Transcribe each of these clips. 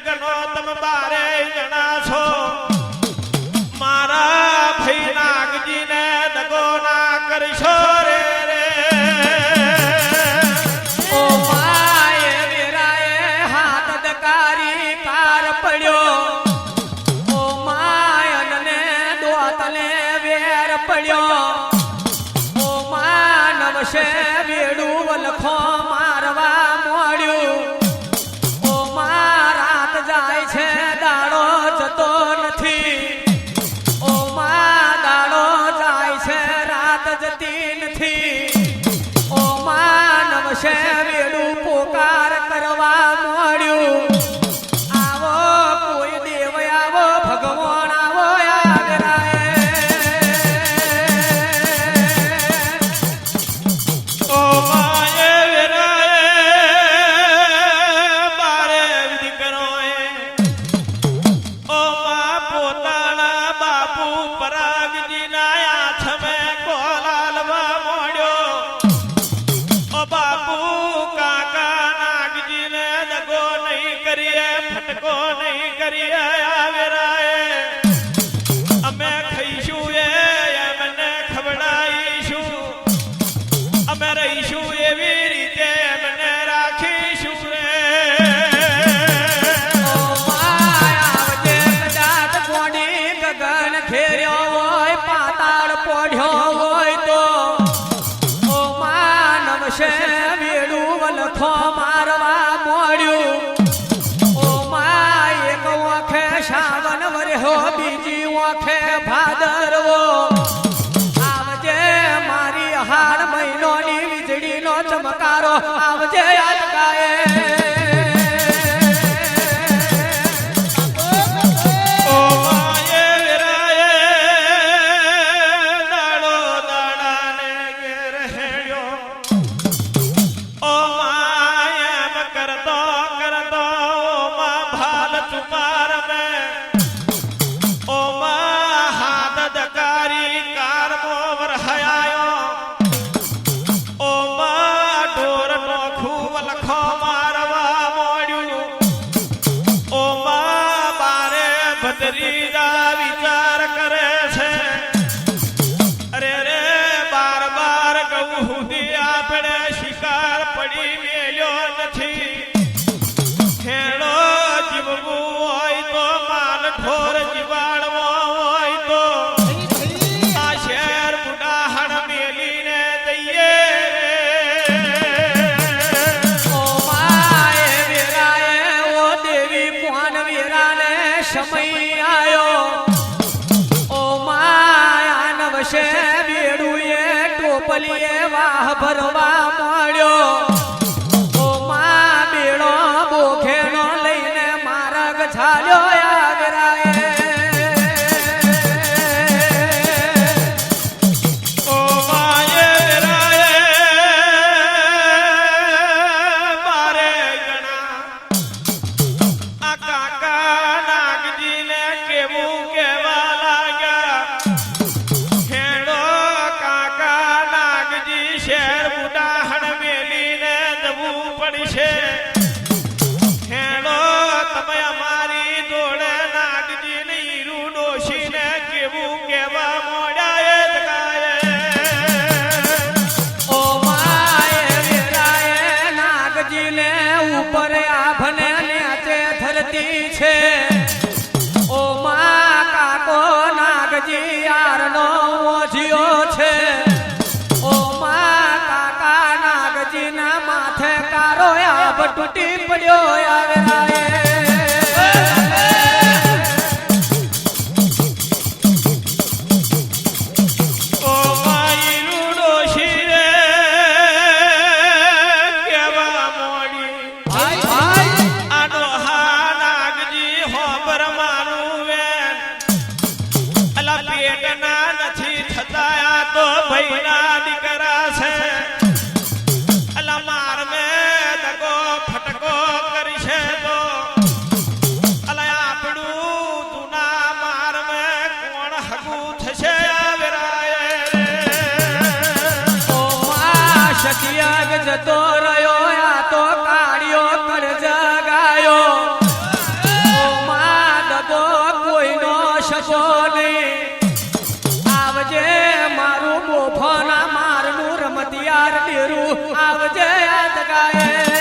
ગણો તમે બારે જણા છો મારા ભાઈ નાગજીને દગો ના કરશો રે રે ઓ માએ વેરાએ હાથ દકારી પાર પડ્યો ઓ માયને દોતને વેર પડ્યો ઓ મા નવશે વેડું વલખો મારવા મોડ્યું જાય છે દાડો જતો નથી ઓ માં દાડો જાય છે રાત જતી નથી ઓ માં નવશે વેડું પોકાર કરવા મોડ્યું આવો કોઈ દેવ આવો ભગવાન આવો આગરાએ ઓ માએ ચમકારો આવજે યાદ ગાય ઓ માએ વેરાએ દાડો દાડાને ઘેર હેડ્યો ઓ માય એમ કરતો કરતો ઓ માં ભાલ ચુમાર મે ઓ માં હાથ દકારી કાર મોવર હયાયો ઓ માં ઢોર નોખું લખો મારવા મોડ્યું ઓ માં બારે ભદ્રીજા વિચાર કરે છે અરે રે બાર બાર ગૌ હુદી આપણે શિકાર પડી મેલ્યો નથી ખેડો જીવવું હોય તો માલ ઢોર જીવાડવો હોય તો આ શેર બુડાહણ મેલીને દઈએ ઓ માએ વેરાએ ઓ દેવી કોણ વેરાને સમય આયો ઓ માયા નવશે બેડુએ ટોપલીએ વાહ ભરવા મળ્યો ઓ મા બેડો બોખેનો લઈને માર્ગ છાલ્યો આ વેરાએ ઓ માએ વેરાએ મારે ગણા આ કાકા નાગજીને કેવું કેવા લાગ્યા ખેડો કાકા નાગજી શેર બુડાહણ મેલીને જવું પડશે ખેડો તમે અમારી જોડે નાગજીને હીરું ડોશીને કેવું કેવા મોડ્યા એ જ ગાયે ઓ માએ વેરાએ નાગજીને ઉપર આભને નેચે ધરતી છે ઓ મા કાકો નાગજી યારનો ઓઝિયો છે ઓ મા કાકા નાગજીના માથે કારો આભ તૂટી પડ્યો આ વેરાએ ઓ માયલું ડોશી રે કેવા મોડી ભાઈ ભાઈ આનો હા નાગજી હોબર મારું વેન અલા પેટના નથી થતા આ તો ભઈના દીકરા છે અલા માર મે દગો ફટકો કરશે તો અલા આપણું તુના માર મે કોણ હગું થશે આ વેરાએ ઓ મા શકિયાગ જતો રહ્યો આ તો કાળિયો કર જગાયો ઓ મા દગો કોઈનો શકો નહીં આવજે મારું બોફાના મારનું રમતિયાર ડેરું આવજે યાદ ગાયે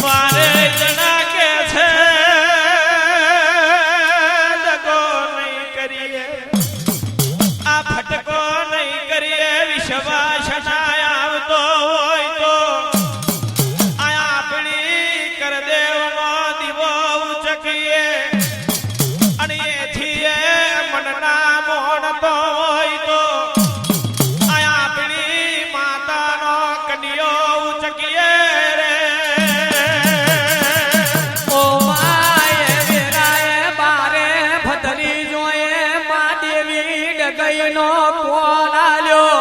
મારે જણા કે છે દગો નહીં કરીએ આ ફટકો નહીં કરીએ વિશ્વાસ ના આવતો હોય તો આ આપણી કરદેવનો દીવો ઉચકીએ અને એથી એ મનના મોણતો હોય તો આ આપણી માતાનો કન્યો ઉચકીએ રે ઓ માએ વેરાએ બારે ભદ્રી જોયે મા દેવી ડગઈનો કોલ આલ્યો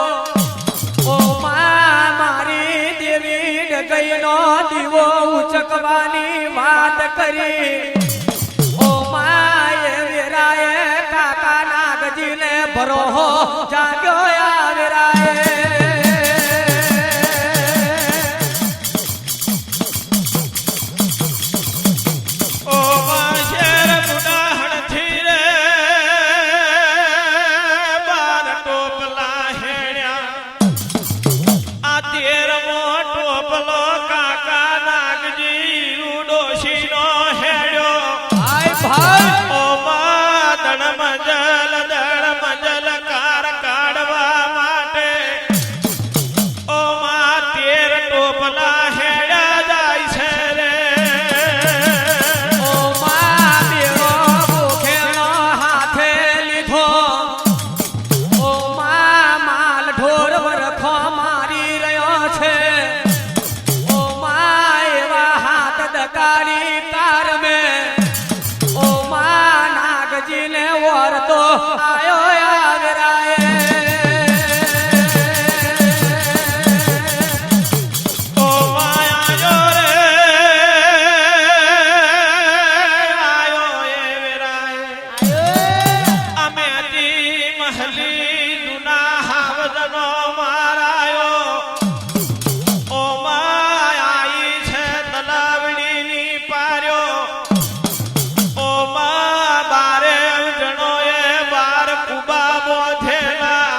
ઓ મા મારી દેવી ડગઈનો દીવો ઉચકવાની વાત કરી ઓ માએ વેરાએ કાકા નાગજીને ભરોહો જાગ્યો આ વેરાએ ઓ શેર બુડાહણથી રે બાર ટોપલા હેડ્યા આ 13મો ટોપલો કાકા નાગજી ડોશીનો હેડ્યો ભાઈ ભાઈ ઓ માં દળ મંજલ કાર કાઢવા માટે આયો આવરાય ઓ માયા રે આયો એ વેરાય અમે તી મહલી દુના હાવદનો મારાયો ઓ માયાઈ છે તલાવડીની પાર્યો ઓ મા બારે જણો એ બાર કુબા બોધેલા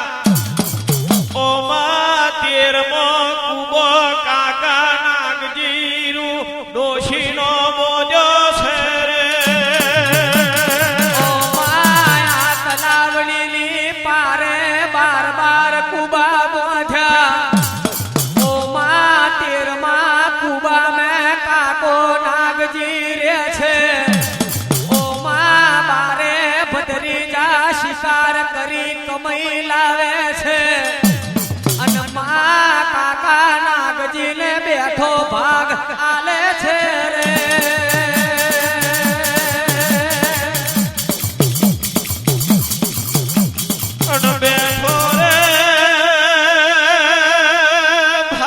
ઓ મા તેરમો કુબો કાકા નાગજીરું ડોશીનો બોલ્યો છે રે ઓ માયા તલાવડીની પારે બાર બાર કુબા બોધ્યા ઓ મા તેરમાં કુબા મેં કાકો નાગજી રે છે ઓ મા બારે ભદ્રીજા શિકાર કરી કમાઈ લાવે છે અને મા કાકા નાગજીને બેઠો ભાગ આલે છે રે અને બેઠો રે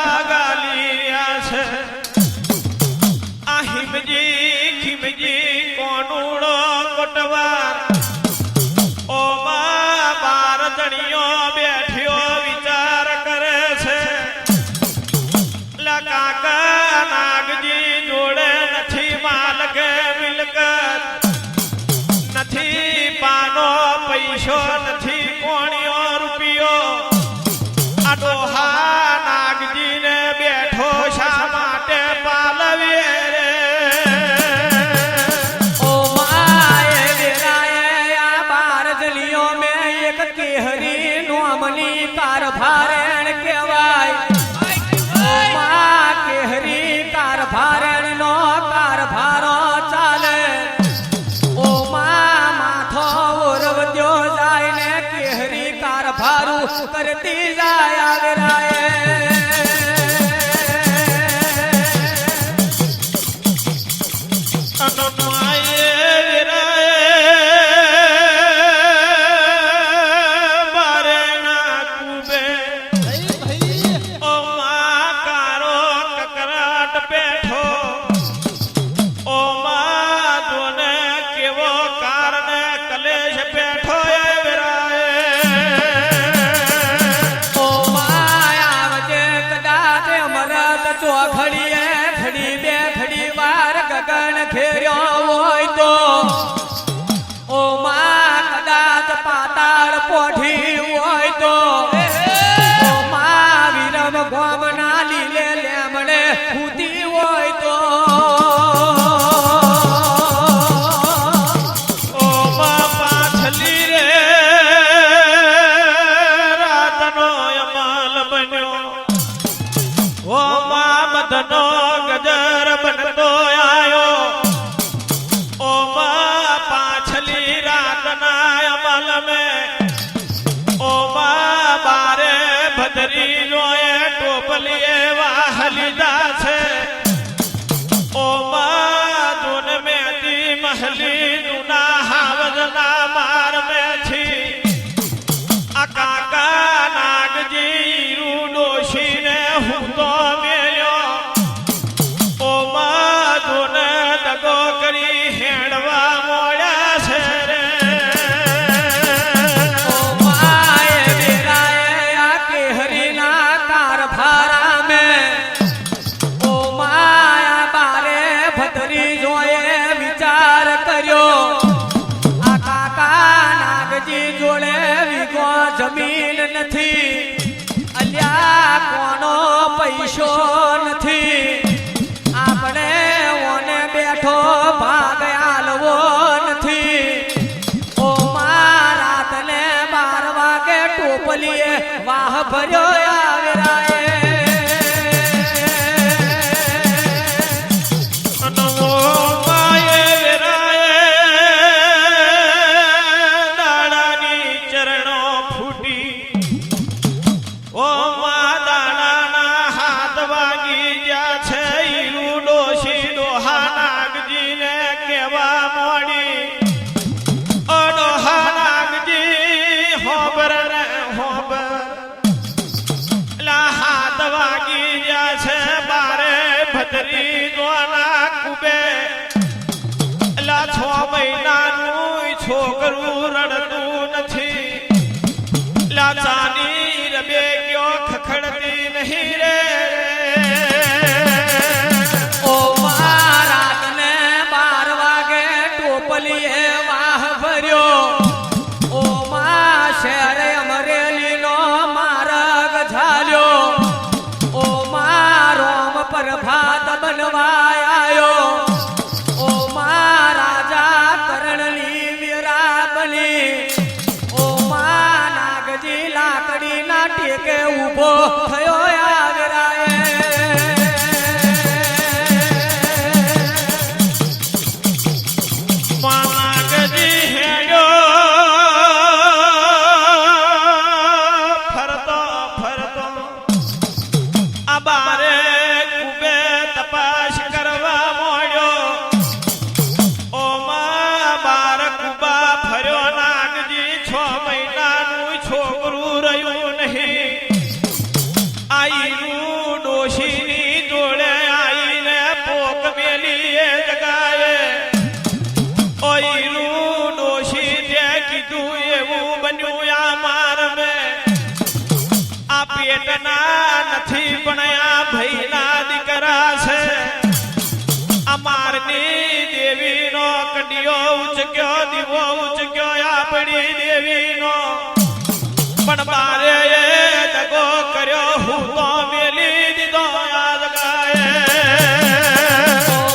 ભાગાલિયા છે આ હિમજી ખીમજી કોનુડો કોટવાર ઓ મા બાર જણીઓ બેઠ્યો વિચાર કરે છે લા કાકા નાગજી જોડે નથી માલ કે મિલકત નથી પાનો પૈસો નથી કોણિયો રૂપિયો આ ડોહા નાગજીને બેઠો શા માટે પાલવીએ રે ઓ માએ વેરાએ આ બાર જલિયો મેં એક કેહરી નોમની કારભારેણ કહેવાય ઓ મા કેહરી કારભારેણનો કારભારો ચાલે ઓ મા માથો ઓરવદ્યો જાય ને કેહરી કારભારું કરતી જાય આવરાય અનમાયે વિરાય બારે ના કુબે ઓ મા કારો કકરાટ બેઠો ઓ મા દોને કેવો કારણે કલેશ બેઠો એ વિરાય ઓ માયા વજે કદાચ મરદ ચોખડીએ ખડી બે ખડી વાર ગગન ખેર્યો હોય તો ઓ મા કદાચ પાતાળ પોઠી હોય તો ઓ મા વિરમ ગોમના લીલે લેમડે ફૂટી હોય તો ઓ મા પાછલી રે રાતનો અમલ બન્યો ઓ મા મદનો ગજર બનતો આયો ઓ મા પાછલી રાતના અમલ મે ઓ મા બારે ભદરી લોએ ટોપલીએ વાહલીદા છે ઓ મા દુન મેતી મહલી દુના હાવજના માર મે છી આ કાકા નાગજી રૂ ડોશીને હું તો મેલ્યો ઓ મા દુન દગો કરી હેડવા મોડ્યા છે રે ઓ માએ વેરાએ આ કેહરીના કારભારા મેં ઓ માયા બારે ભદ્રી જોયે વિચાર કર્યો આ કાકા નાગજી જોડે વીઘો જમીન નથી અલ્યા કોનો પૈસો નથી આપણે ઓને બેઠો ભાગ આલવો નથી ઓ મા રાતને 12 વાગે ટોપલીએ વાહ ભર્યો આવરાય અનમો માયે વિરાય દાડાની ચરણો ફૂટી ઓ મા દાડાના હાથ વાગી ગયા છે ઈરું ડોશી ડોહા નાગજીને કેવા મોડી ઓ ડોહા નાગજી રાણીના ટેકે ઊભો થયો આ વેરાએ માનાગજી હેડ્યો ફરતો ફરતો આ બારે કુબે તપાસ કરવા મોડ્યો ઓમાં બાર કુબા ફર્યો નાગજી 6 મહિનાનું છોકરું રહ્યું નહીં આઈનું ડોશીની જોડે આઈને પોક મેલી એ જગાએ ઓઈનું ડોશી તે કીધું એવું બન્યું આ માર મે આ પેટના નથી પણ આ ભઈના દીકરા છે અમારની દેવીનો કડિયો ઉચક્યો દીવો ઉચક્યો આપણી દેવીનો પણ બારે એ દગો કર્યો હું તો મેલી દીધો આ જગાએ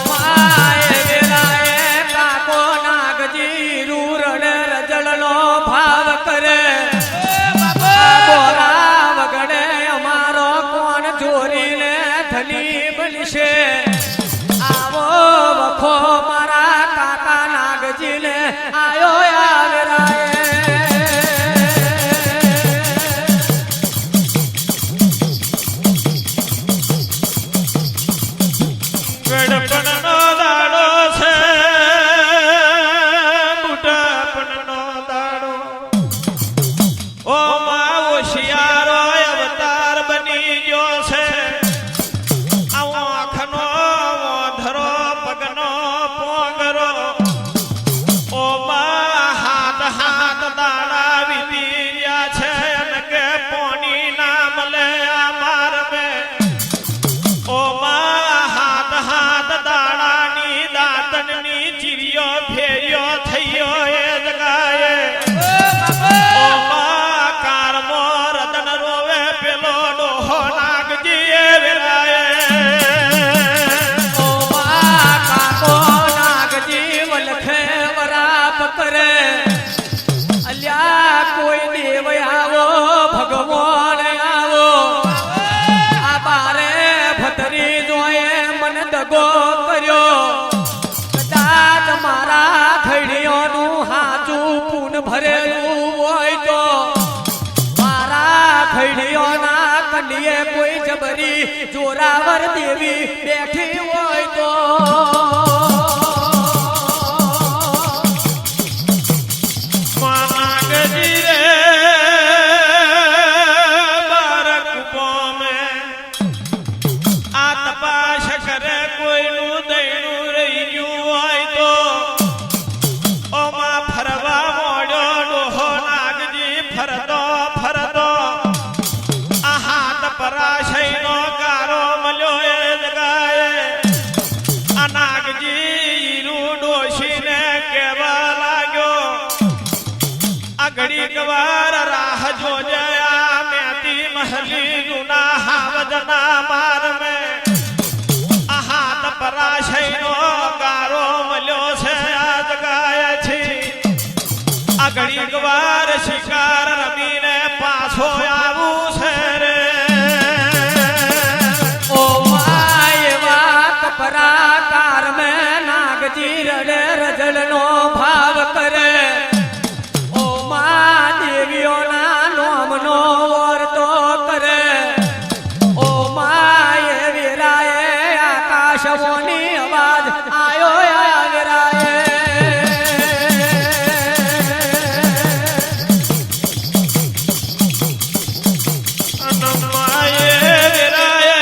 માએ વેરાએ કાકો નાગજી રૂરડ રજળનો ભાવ કરે બોરા વગડે અમારો કોણ ચોરીને ધની બનશે આવો વખો મારા કાકા નાગજીને આયો આ વેરાએ ગડપણનો દાડો છે બુઢાપણનો દાડો ઓ માં હોશિયારો અવતાર બની ગયો છે આવો આંખનો ધરો પગનો પોંગરો ઓ માં હાથ હાથ દાડા વીતી ગયા છે અને કે પોની ના મળે આ માર મે ઓ માં હાથ હાથ દાડાની દાંતણની ચીરીઓ ફેર્યો થયો એ જગાએ ઓ માં કારમો રતન રોવે પેલો ડોહો નાગજી એ વેરાએ ઓ મા કાકો નાગજી વલખે વરાપ કરે અલ્યા કોઈ દેવ આવો ભગવાન આવો આ બારે ભતરી જોએ મન દગો કર્યો કદાચ મારા ખડીઓનું હાચું પૂન ભરેલું હોય તો મારા ખડીઓના કડીએ કોઈ જબરી જોરાવર દેવી બેઠી હોય તો માનાગજી રે બાર કુપો મે આ તપાસ કરે કોઈનું દયનું રહી ગયું હોય તો ઓમાં ફરવા મોડ્યો ડોહો નાગજી ફરતો ફરતો આ હાથ પરાશયનો ગારો મળ્યો એ જગાએ આ નાગજી ઈરું ડોશીને કહેવા લાગ્યો આ ઘડીક વાર રાહ જોજે આ મેતી મહલી જૂના હાવજના માર મે આ હાથ પરાશયનો ગારો મળ્યો છે આ જગાએ છે આ ઘડીક વાર શિકાર રમીને પાછો આવું છે રે ઓ માય વાત પરાકાર મેં નાગજી રડે રજળનો ભાવ કરે ઓ મા દેવીઓના નોમનો વર્તો કરે ઓ માય વેરાએ આકાશવોની અવાજ આયો આ વેરાએ અનમાયે વેરાએ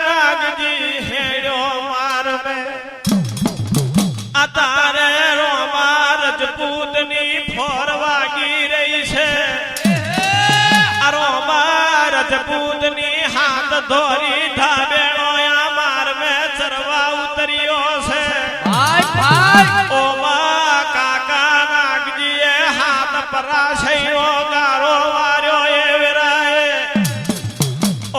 નાગજી હેડ્યો માર મે આ તારે રોમા રજપૂતની ફોર વાગી રહી છે આ રોમા રજપૂતની હાથ ધોરી ધાબેણો આ માર મે ચરવા ઉતર્યો છે ભાઈ ભાઈ ઓ માં કાકા નાગજીએ હાથ પરાશયનો ગારો વાર્યો એ વેરાએ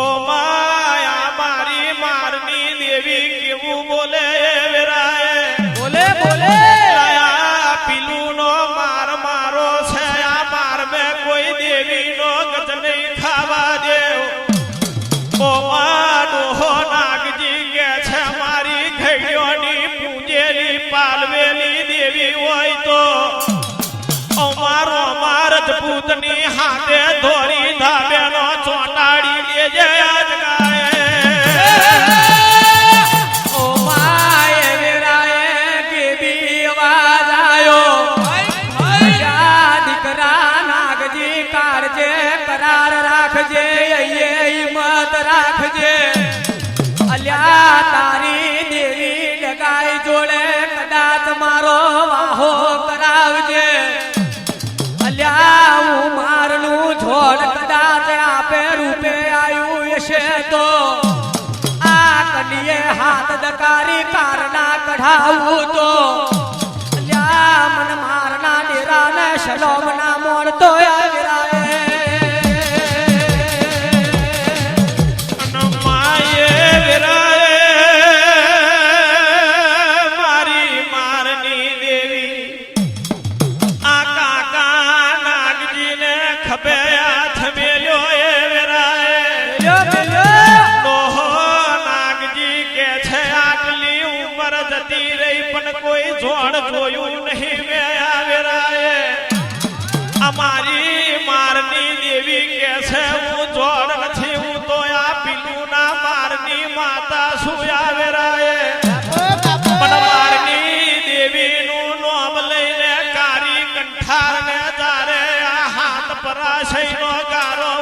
ઓ માયા મારી મારની દેવી કેવું બોલે એ વેરાએ બોલે બોલે આ પીલુનો માર મારો છે આ માર મે કોઈ દેવીનો ગજ નહીં ખાવા દેવ ઓ ડોહો નાગજી કે છે મારી ઘડિયોની પૂજેલી પાલવેલી દેવી હોય તો અમારો રજપૂતની હાથે ધોરી ધાબેનો ચોંટાડી લેજે આજ ગાય ઓ માય વેરાએ કેવી અવાજ આયો યા દીકરા નાગજી કાળજે કરાર રાખજે અયે હિંમત રાખજે અલ્યા તારી દેવી લગાઈ જોડે કદાચ મારો વાહો કરાવજે અલ્યા હું મારનું છોડ કદાચ આપે રૂપે આયુ હશે તો આ કડીએ હાથ દકારી કારના કઢાવું તો અલ્યા મન મારના ડેરાને શલોમ ના મોડતો આવ્યા માયે વિરાય મારી મારની દેવી આ કાકા નાગજીને ખભે હાથ મેલ્યો એ વિરાય ડોહો નાગજી કે છે આટલી ઉંમર જતી રહી પણ કોઈ જોડ જોયું નહીં મેં વિરાય અમારી મારની દેવી કે છે હું જોડ નથી હું તો આ પીલું ના મારની માતા સુયા વેરાય પણ મારની દેવીનું નામ લઈને કારી કંઠારને જારે આ હાથ પરાશયનો ગારો